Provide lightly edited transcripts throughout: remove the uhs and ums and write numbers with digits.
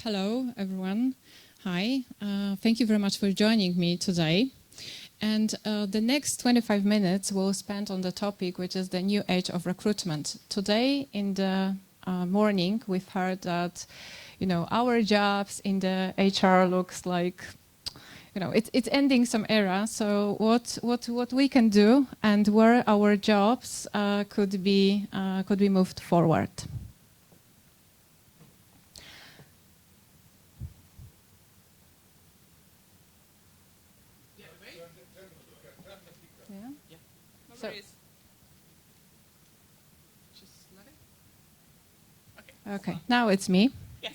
Hello, everyone. Hi. Thank you very much for joining me today. And the next 25 minutes we'll spend on the topic, which is the new age of recruitment. Today, in the morning, we've heard that, our jobs in the HR looks like, it's ending some era. So what we can do and where our jobs could be moved forward. Okay, now it's me. Yes.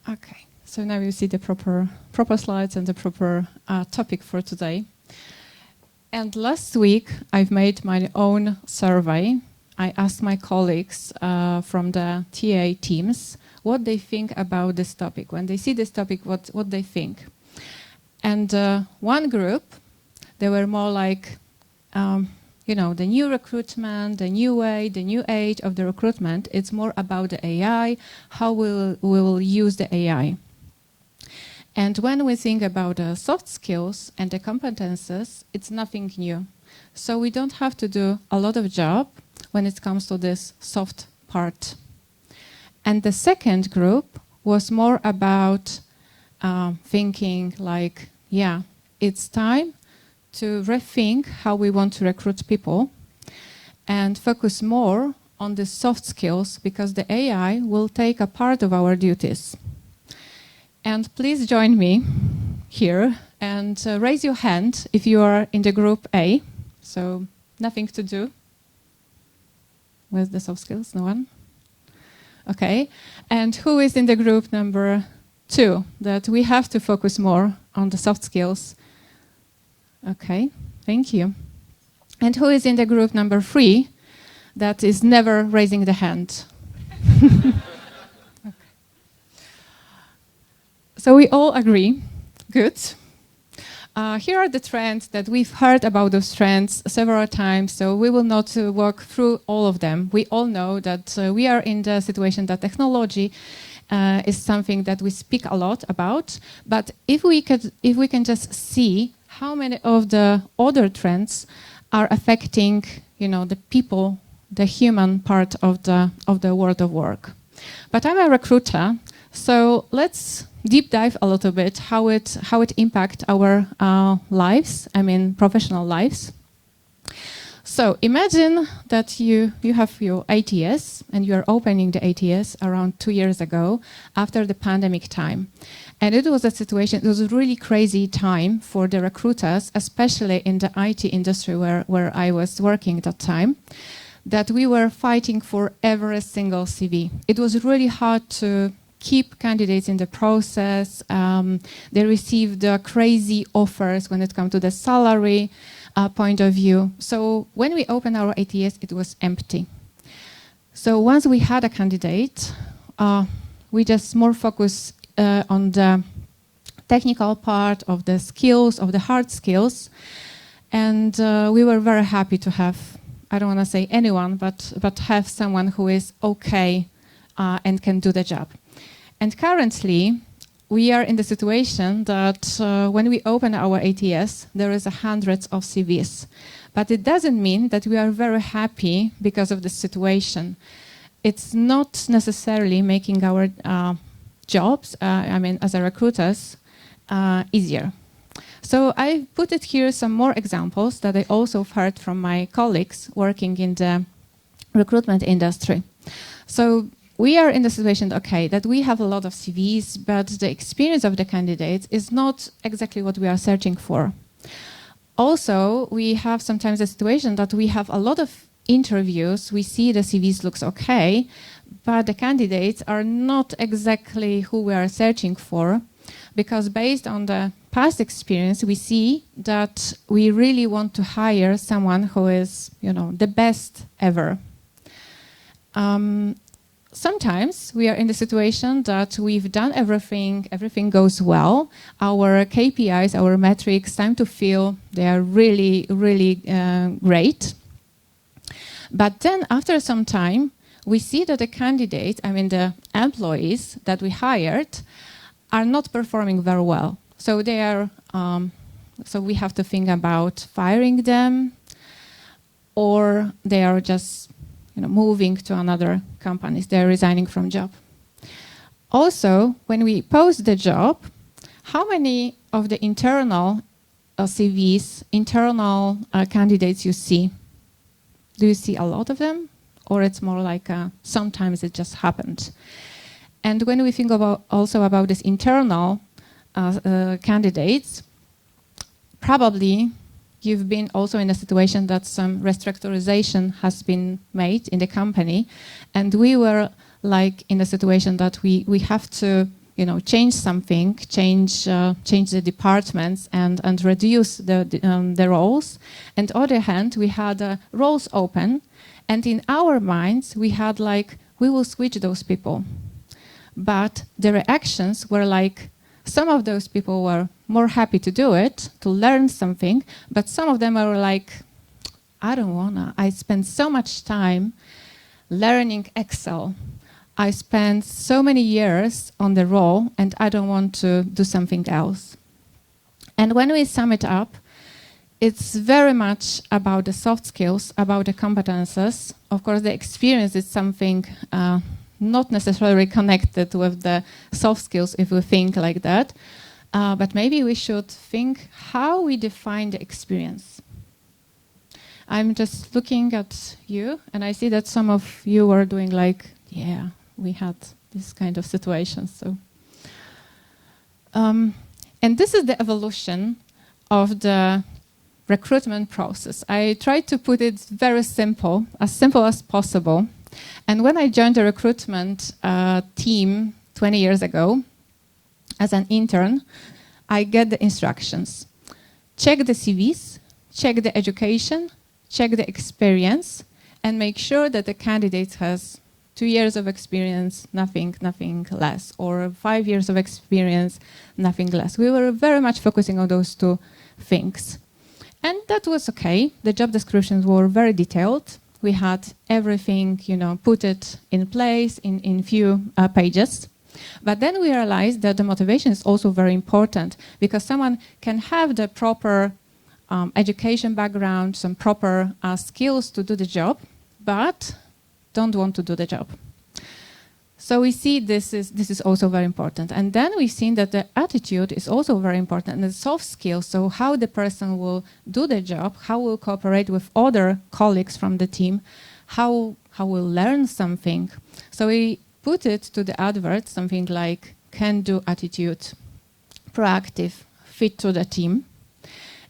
Okay, so now you see the proper slides and the proper topic for today. And last week, I've made my own survey. I asked my colleagues from the TA teams what they think about this topic. When they see this topic, what they think. And one group, they were more like, the new recruitment, the new way, the new age of the recruitment. It's more about the AI, how we will use the AI. And when we think about the soft skills and the competences, it's nothing new. So we don't have to do a lot of job when it comes to this soft part. And the second group was more about thinking like, it's time to rethink how we want to recruit people and focus more on the soft skills because the AI will take a part of our duties. And please join me here and raise your hand if you are in the group A. So nothing to do with the soft skills, no one? Okay, and who is in the group number 2, that we have to focus more on the soft skills? Okay, thank you. And who is in the group number 3 that is never raising the hand? Okay. So we all agree. Good. Here are the trends that we've heard about those trends several times, so we will not walk through all of them. We all know that we are in the situation that technology is something that we speak a lot about, but if we can just see how many of the other trends are affecting, the people, the human part of the world of work. But I'm a recruiter, so let's deep dive a little bit how it impacts our lives, professional lives. So imagine that you have your ATS and you are opening the ATS around 2 years ago after the pandemic time. And it was it was a really crazy time for the recruiters, especially in the IT industry where I was working at that time, that we were fighting for every single CV. It was really hard to keep candidates in the process. They received crazy offers when it comes to the salary point of view. So when we opened our ATS, it was empty. So once we had a candidate, we just more focus on the technical part of the skills, of the hard skills. And we were very happy to have, I don't want to say anyone, but have someone who is okay and can do the job. And currently, we are in the situation that when we open our ATS, there is hundreds of CVs. But it doesn't mean that we are very happy because of the situation. It's not necessarily making our jobs, as a recruiters, easier. So I put it here some more examples that I also heard from my colleagues working in the recruitment industry. So we are in the situation, that we have a lot of CVs, but the experience of the candidates is not exactly what we are searching for. Also, we have sometimes a situation that we have a lot of interviews, we see the CVs looks okay, but the candidates are not exactly who we are searching for, because based on the past experience, we see that we really want to hire someone who is, the best ever. Sometimes we are in the situation that we've done everything goes well. Our KPIs, our metrics, time to fill, they are really, really great. But then after some time, we see that the candidates, I mean the employees that we hired, are not performing very well. So they are, so we have to think about firing them, or they are just moving to another companies. They're resigning from job. Also, when we post the job, how many of the internal CVs, internal candidates you see? Do you see a lot of them? Or it's more like sometimes it just happened? And when we think about also about this internal candidates, probably you've been also in a situation that some restructurization has been made in the company, and we were like in a situation that we have to change something, change the departments and reduce the roles. And on the other hand, we had roles open, and in our minds we had like we will switch those people, but the reactions were like some of those people were more happy to do it, to learn something, but some of them were like, I don't wanna. I spent so much time learning Excel. I spent so many years on the role, and I don't want to do something else. And when we sum it up, it's very much about the soft skills, about the competences. Of course, the experience is something not necessarily connected with the soft skills if we think like that. But maybe we should think how we define the experience. I'm just looking at you, and I see that some of you were doing like, yeah, we had this kind of situation. So, and this is the evolution of the recruitment process. I tried to put it very simple as possible. And when I joined the recruitment team 20 years ago, as an intern, I get the instructions. Check the CVs, check the education, check the experience, and make sure that the candidate has 2 years of experience, nothing less, or 5 years of experience, nothing less. We were very much focusing on those two things. And that was okay. The job descriptions were very detailed. We had everything, put it in place in few pages. But then we realized that the motivation is also very important, because someone can have the proper education background, some proper skills to do the job, but don't want to do the job. So we see this is also very important. And then we've seen that the attitude is also very important, and the soft skills, so how the person will do the job, how will cooperate with other colleagues from the team, how will learn something. So we put it to the advert, something like can-do attitude, proactive, fit to the team.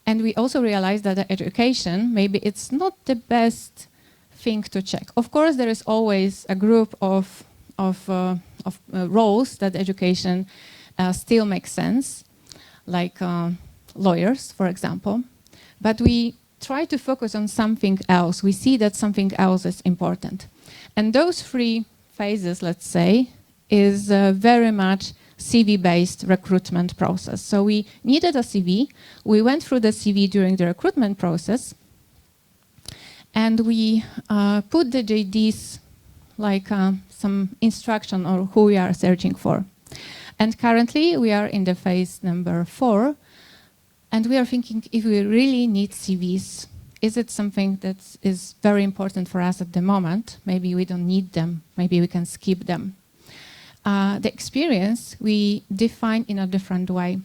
And we also realized that the education, maybe it's not the best thing to check. Of course, there is always a group of roles that education still makes sense, like lawyers, for example. But we try to focus on something else. We see that something else is important. And those 3 phases, let's say, is very much CV-based recruitment process. So we needed a CV. We went through the CV during the recruitment process, and we put the JDs like some instruction on who we are searching for. And currently we are in the phase number 4, and we are thinking if we really need CVs. Is it something that is very important for us at the moment? Maybe we don't need them. Maybe we can skip them. The experience we define in a different way.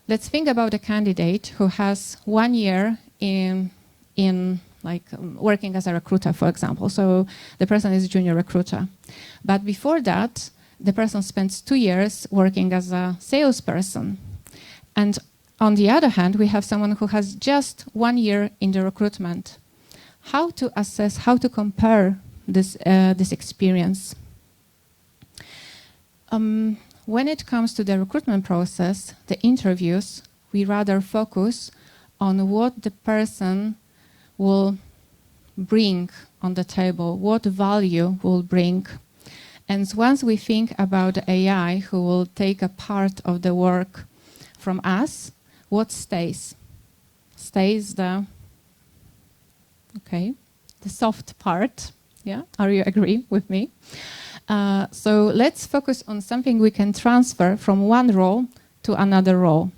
Let's think about a candidate who has 1 year in working as a recruiter, for example. So the person is a junior recruiter. But before that, the person spends 2 years working as a salesperson. And on the other hand, we have someone who has just 1 year in the recruitment. How to assess, how to compare this experience? When it comes to the recruitment process, the interviews, we rather focus on what the person will bring on the table, what value will bring. And once we think about the AI who will take a part of the work from us, what stays? Stays the, okay, the soft part. Yeah, are you agree with me? So let's focus on something we can transfer from one role to another role.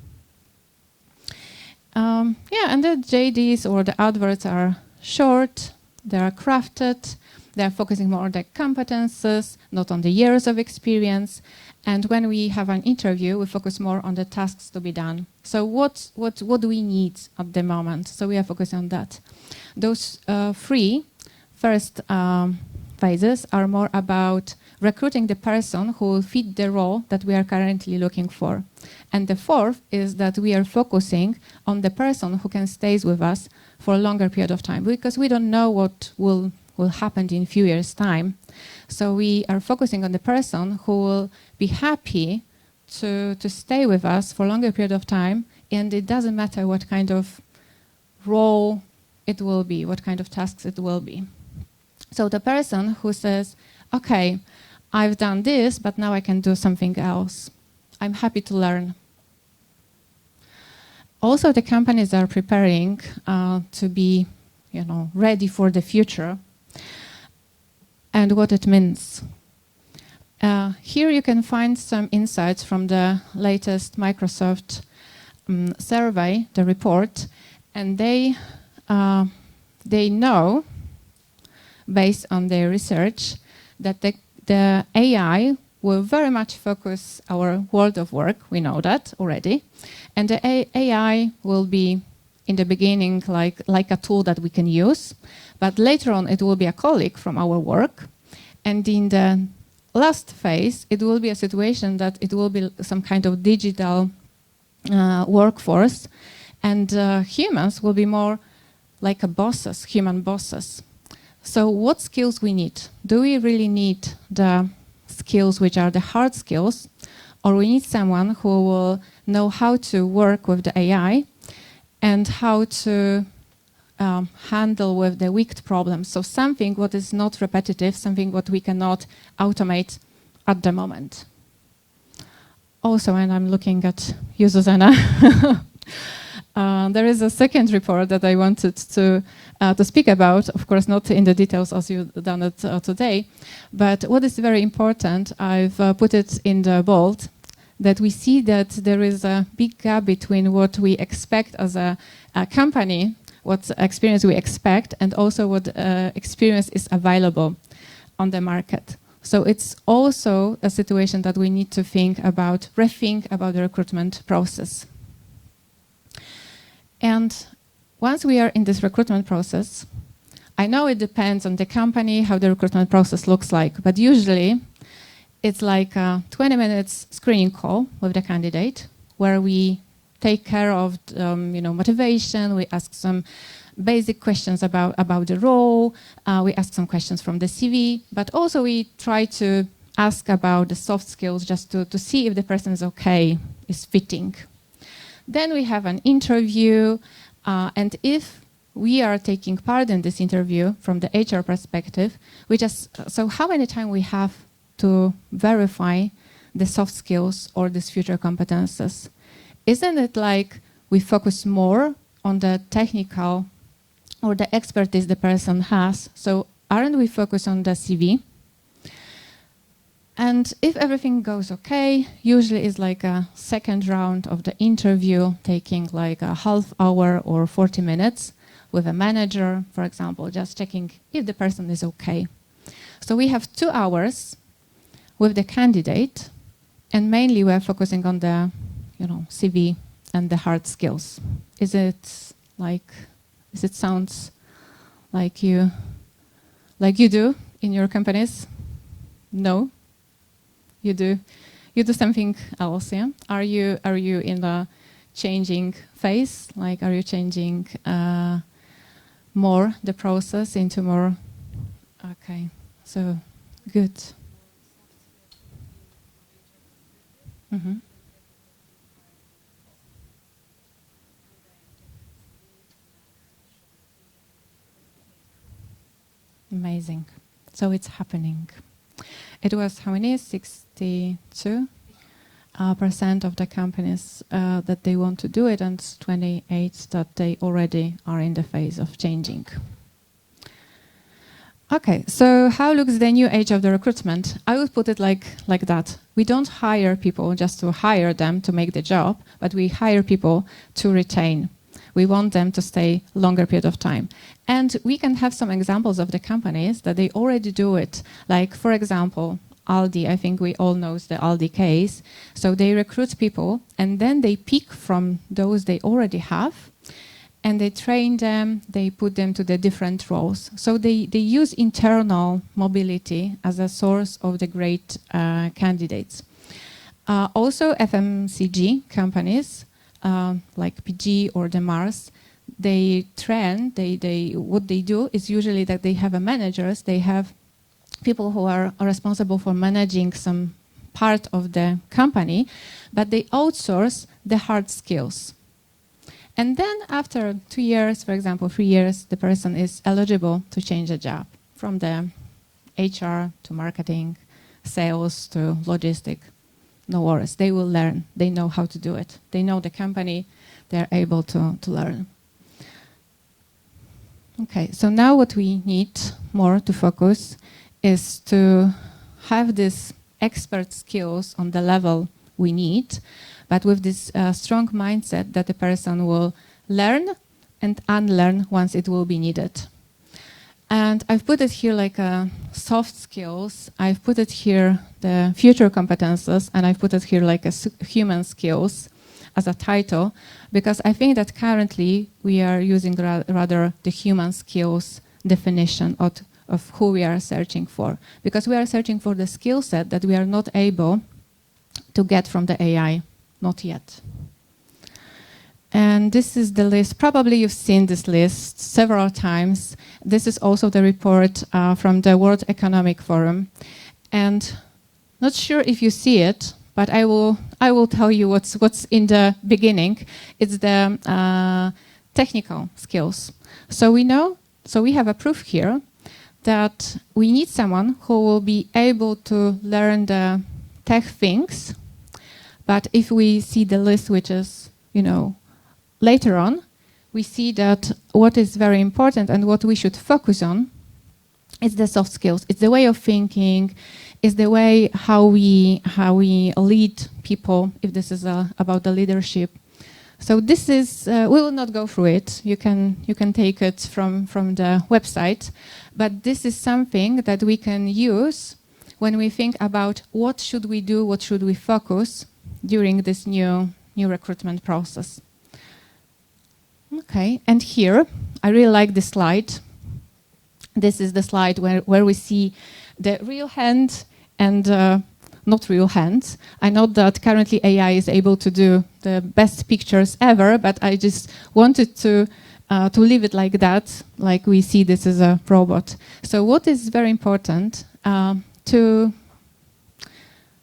Yeah, and the JDs or the adverts are short, they are crafted, they are focusing more on the competences, not on the years of experience. And when we have an interview, we focus more on the tasks to be done. So what do we need at the moment? So we are focusing on that. Those three first phases are more about recruiting the person who will fit the role that we are currently looking for. And the fourth is that we are focusing on the person who can stay with us for a longer period of time, because we don't know what will happen in a few years' time. So we are focusing on the person who will be happy to stay with us for a longer period of time, and it doesn't matter what kind of role it will be, what kind of tasks it will be. So the person who says, okay, I've done this, but now I can do something else. I'm happy to learn. Also, the companies are preparing to be, ready for the future and what it means. Here you can find some insights from the latest Microsoft survey, the report, and they know, based on their research, that the AI will very much focus our world of work. We know that already. And the AI will be, in the beginning, like a tool that we can use. But later on, it will be a colleague from our work. And in the last phase, it will be a situation that it will be some kind of digital workforce. And humans will be more like human bosses. So what skills we need? Do we really need the skills which are the hard skills, or we need someone who will know how to work with the AI and how to handle with the weak problems? So something what is not repetitive, something what we cannot automate at the moment. Also, and I'm looking at you, Susanna, there is a second report that I wanted to speak about, of course not in the details as you've done it today, but what is very important, I've put it in the bold, that we see that there is a big gap between what we expect as a company, what experience we expect, and also what experience is available on the market. So it's also a situation that we need to rethink about the recruitment process. And once we are in this recruitment process, I know it depends on the company, how the recruitment process looks like, but usually it's like a 20 minutes screening call with the candidate where we take care of motivation, we ask some basic questions about the role, we ask some questions from the CV, but also we try to ask about the soft skills just to see if the person is okay, is fitting. Then we have an interview, and if we are taking part in this interview from the HR perspective, so how many times we have to verify the soft skills or these future competences? Isn't it like we focus more on the technical or the expertise the person has? So aren't we focused on the CV? And if everything goes okay, usually it's like a second round of the interview, taking like a half hour or 40 minutes with a manager, for example, just checking if the person is okay. So we have 2 hours with the candidate, and mainly we're focusing on the CV and the hard skills. Is it sounds like you do in your companies? No? You do something else, yeah? Are you in a changing phase? Like, are you changing more the process into more? Okay, so good. Mm-hmm. Amazing. So it's happening. It was how many? 62% of the companies that they want to do it, and 28 that they already are in the phase of changing. Okay, so how looks the new age of the recruitment? I would put it like that. We don't hire people just to hire them to make the job, but we hire people to retain. We want them to stay longer period of time. And we can have some examples of the companies that they already do it. Like, for example, Aldi, I think we all know the Aldi case. So they recruit people and then they pick from those they already have and they train them, they put them to the different roles. So they use internal mobility as a source of the great candidates. Also FMCG companies like PG or the Mars, they train, what they do is usually that they have a managers, they have people who are responsible for managing some part of the company, but they outsource the hard skills. And then after 2 years, for example, 3 years, the person is eligible to change a job from the HR to marketing, sales to logistic. No worries, they will learn. They know how to do it. They know the company, they're able to learn. Okay, so now what we need more to focus is to have these expert skills on the level we need, but with this strong mindset that the person will learn and unlearn once it will be needed. And I've put it here like soft skills, I've put it here the future competences, and I've put it here like human skills as a title, because I think that currently we are using rather the human skills definition of who we are searching for, because we are searching for the skill set that we are not able to get from the AI, not yet. And this is the list. Probably you've seen this list several times. This is also the report from the World Economic Forum. And not sure if you see it, but I will tell you what's in the beginning. It's the technical skills. So we have a proof here that we need someone who will be able to learn the tech things. But if we see the list, which is, later on, we see that what is very important and what we should focus on is the soft skills. It's the way of thinking, it's the way how we lead people, if this is about the leadership. So this is, we will not go through it. You can take it from the website, but this is something that we can use when we think about what should we do, what should we focus during this new recruitment process. Okay, and here, I really like this slide. This is the slide where we see the real hand and not real hands. I know that currently AI is able to do the best pictures ever, but I just wanted to leave it like that, like we see this as a robot. So what is very important to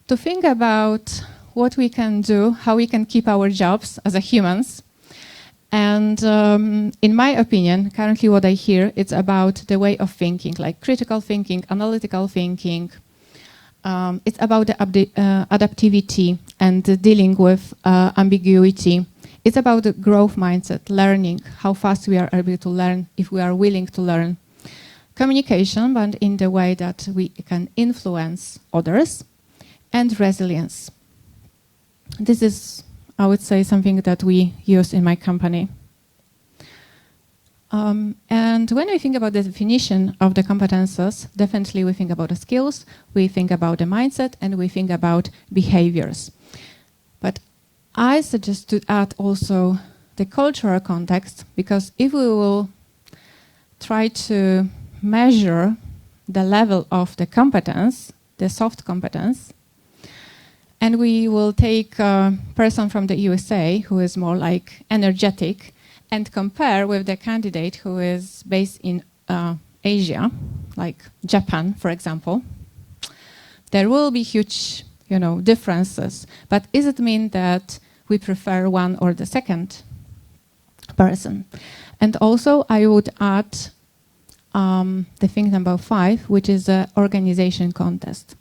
think about what we can do, how we can keep our jobs as a humans. And in my opinion, currently what I hear, it's about the way of thinking, like critical thinking, analytical thinking. It's about the adaptivity and dealing with ambiguity. It's about the growth mindset, learning, how fast we are able to learn, if we are willing to learn. Communication, but in the way that we can influence others. And resilience. This is, I would say, something that we use in my company. And when we think about the definition of the competences, definitely we think about the skills, we think about the mindset, and we think about behaviors. But I suggest to add also the cultural context, because if we will try to measure the level of the competence, the soft competence, and we will take a person from the USA who is more like energetic and compare with the candidate who is based in Asia, like Japan, for example. There will be huge, differences. But does it mean that we prefer one or the second person? And also, I would add the thing number 5, which is the organization contest.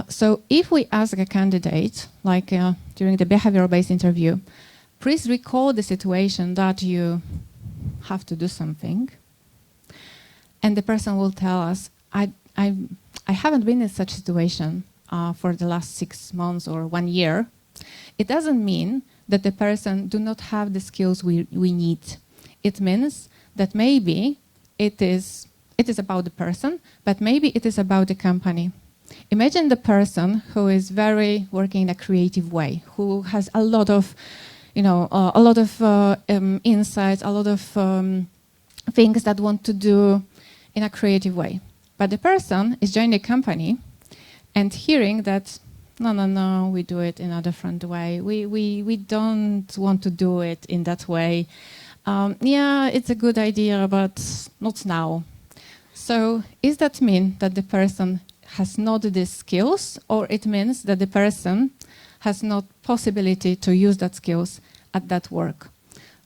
So if we ask a candidate, like during the behavioral-based interview, please recall the situation that you have to do something, and the person will tell us, I haven't been in such a situation for the last 6 months or 1 year, it doesn't mean that the person do not have the skills we need. It means that maybe it is about the person, but maybe it is about the company. Imagine the person who is very working in a creative way, who has a lot of, insights, a lot of things that want to do in a creative way. But the person is joining a company and hearing that, no, we do it in a different way. We don't want to do it in that way. Yeah, it's a good idea, but not now. So, does that mean that the person has not the skills, or it means that the person has not possibility to use that skills at that work?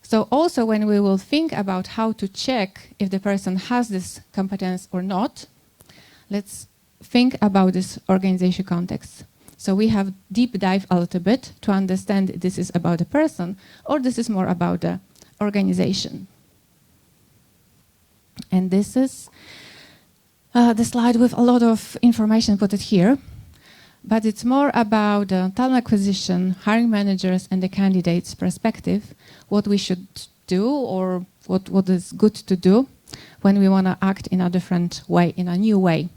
So also when we will think about how to check if the person has this competence or not, let's think about this organization context. So we have deep dive a little bit to understand if this is about the person or this is more about the organization. And this is the slide with a lot of information put it here, but it's more about talent acquisition, hiring managers and the candidates' perspective, what we should do or what is good to do when we want to act in a different way, in a new way.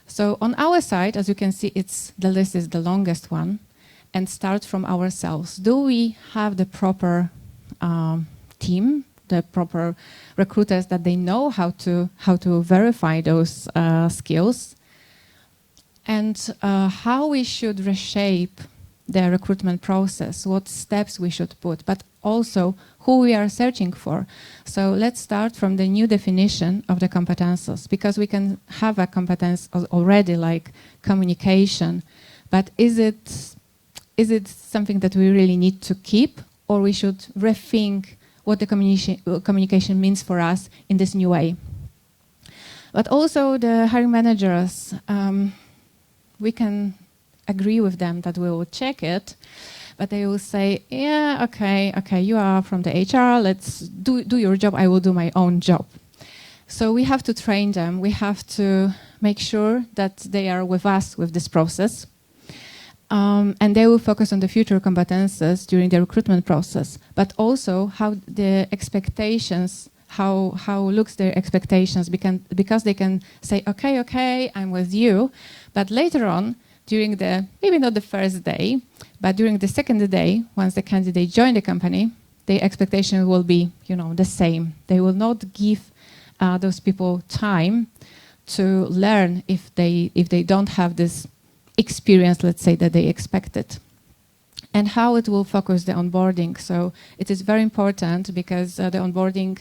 So on our side, as you can see, the list is the longest one and start from ourselves. Do we have the proper team, the proper recruiters that they know how to verify those skills, and how we should reshape the recruitment process, what steps we should put, but also who we are searching for. So let's start from the new definition of the competences, because we can have a competence already like communication, but is it something that we really need to keep, or we should rethink what the communication means for us in this new way? But also the hiring managers, we can agree with them that we will check it, but they will say, yeah, okay, you are from the HR, let's do your job, I will do my own job. So we have to train them, we have to make sure that they are with us with this process, and they will focus on the future competences during the recruitment process, but also how the expectations, how looks their expectations, because they can say, okay, I'm with you, but later on, during the, maybe not the first day, but during the second day, once the candidate join the company, the expectation will be, the same. They will not give those people time to learn if they don't have this experience, let's say, that they expected. And how it will focus the onboarding. So it is very important because the onboarding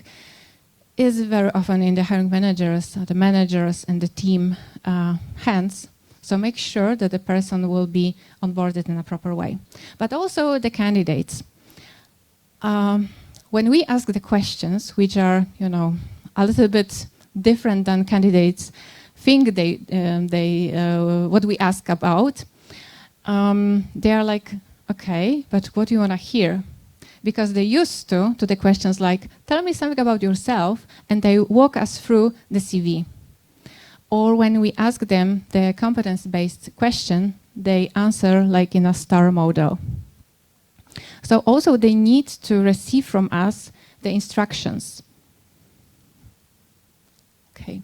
is very often in the hiring managers, the managers and the team hands. So make sure that the person will be onboarded in a proper way. But also the candidates. When we ask the questions, which are, a little bit different than candidates think what we ask about, they are like, okay, but what do you want to hear? Because they're used to the questions like, tell me something about yourself, and they walk us through the CV. Or when we ask them the competence-based question, they answer like in a star model. So also they need to receive from us the instructions. Okay.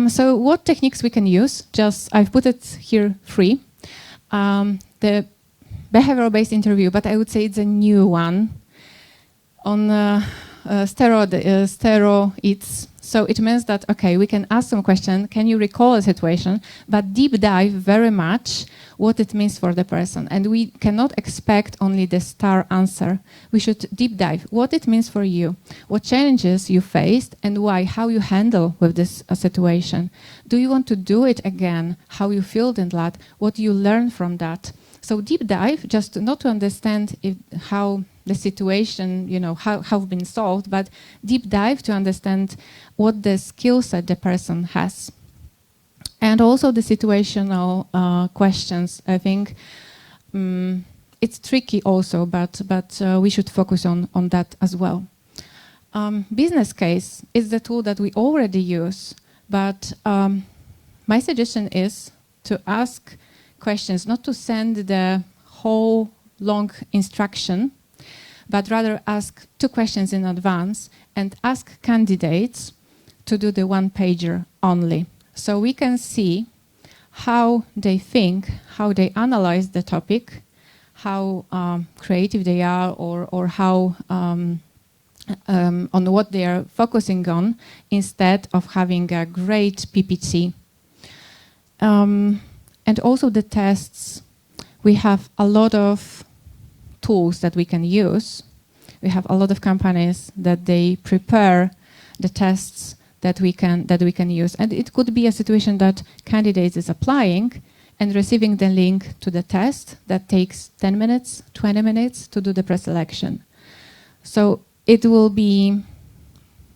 So what techniques we can use? I've put it here 3. The behavioral-based interview, but I would say it's a new one on steroids. So it means that, okay, we can ask some question, can you recall a situation, but deep dive very much what it means for the person. And we cannot expect only the star answer. We should deep dive what it means for you, what challenges you faced and why, how you handle with this situation. Do you want to do it again? How you feel in that? What you learn from that? So deep dive, just not to understand how the situation, how been solved, but deep dive to understand what the skill set the person has. And also the situational questions. I think it's tricky also, but we should focus on that as well. Business case is the tool that we already use, but my suggestion is to ask questions, not to send the whole long instruction, but rather ask 2 questions in advance and ask candidates to do the 1-pager only. So we can see how they think, how they analyze the topic, how creative they are, or how on what they are focusing on, instead of having a great PPT. And also the tests. We have a lot of tools that we can use. We have a lot of companies that they prepare the tests that we can use. And it could be a situation that candidate is applying and receiving the link to the test that takes 10 minutes, 20 minutes to do the preselection. So it will be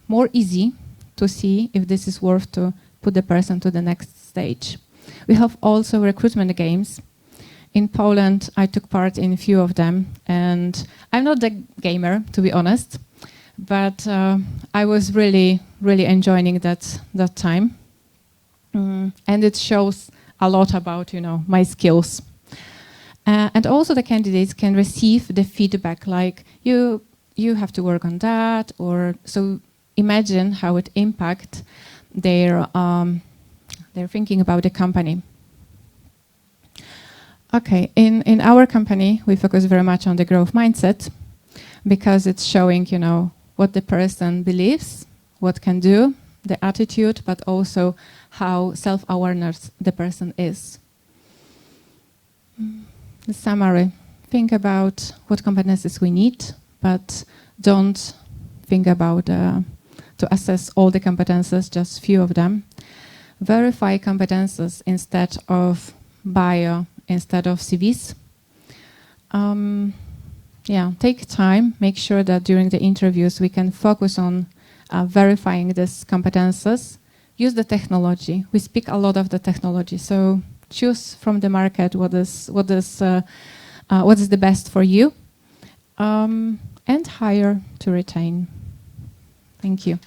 more easy to see if this is worth to put the person to the next stage. We have also recruitment games. In Poland, I took part in a few of them, and I'm not a gamer, to be honest, but I was really enjoying that time. And it shows a lot about, my skills. And also the candidates can receive the feedback, like you have to work on that, or so imagine how it impacts their thinking about the company. Okay, in our company, we focus very much on the growth mindset because it's showing, what the person believes, what can do, the attitude, but also how self-awareness the person is. The summary, think about what competencies we need, but don't think about to assess all the competences, just few of them. Verify competences instead of bio, instead of CVs. Take time, make sure that during the interviews we can focus on verifying these competences. Use the technology. We speak a lot of the technology, so choose from the market what is the best for you, and hire to retain. Thank you.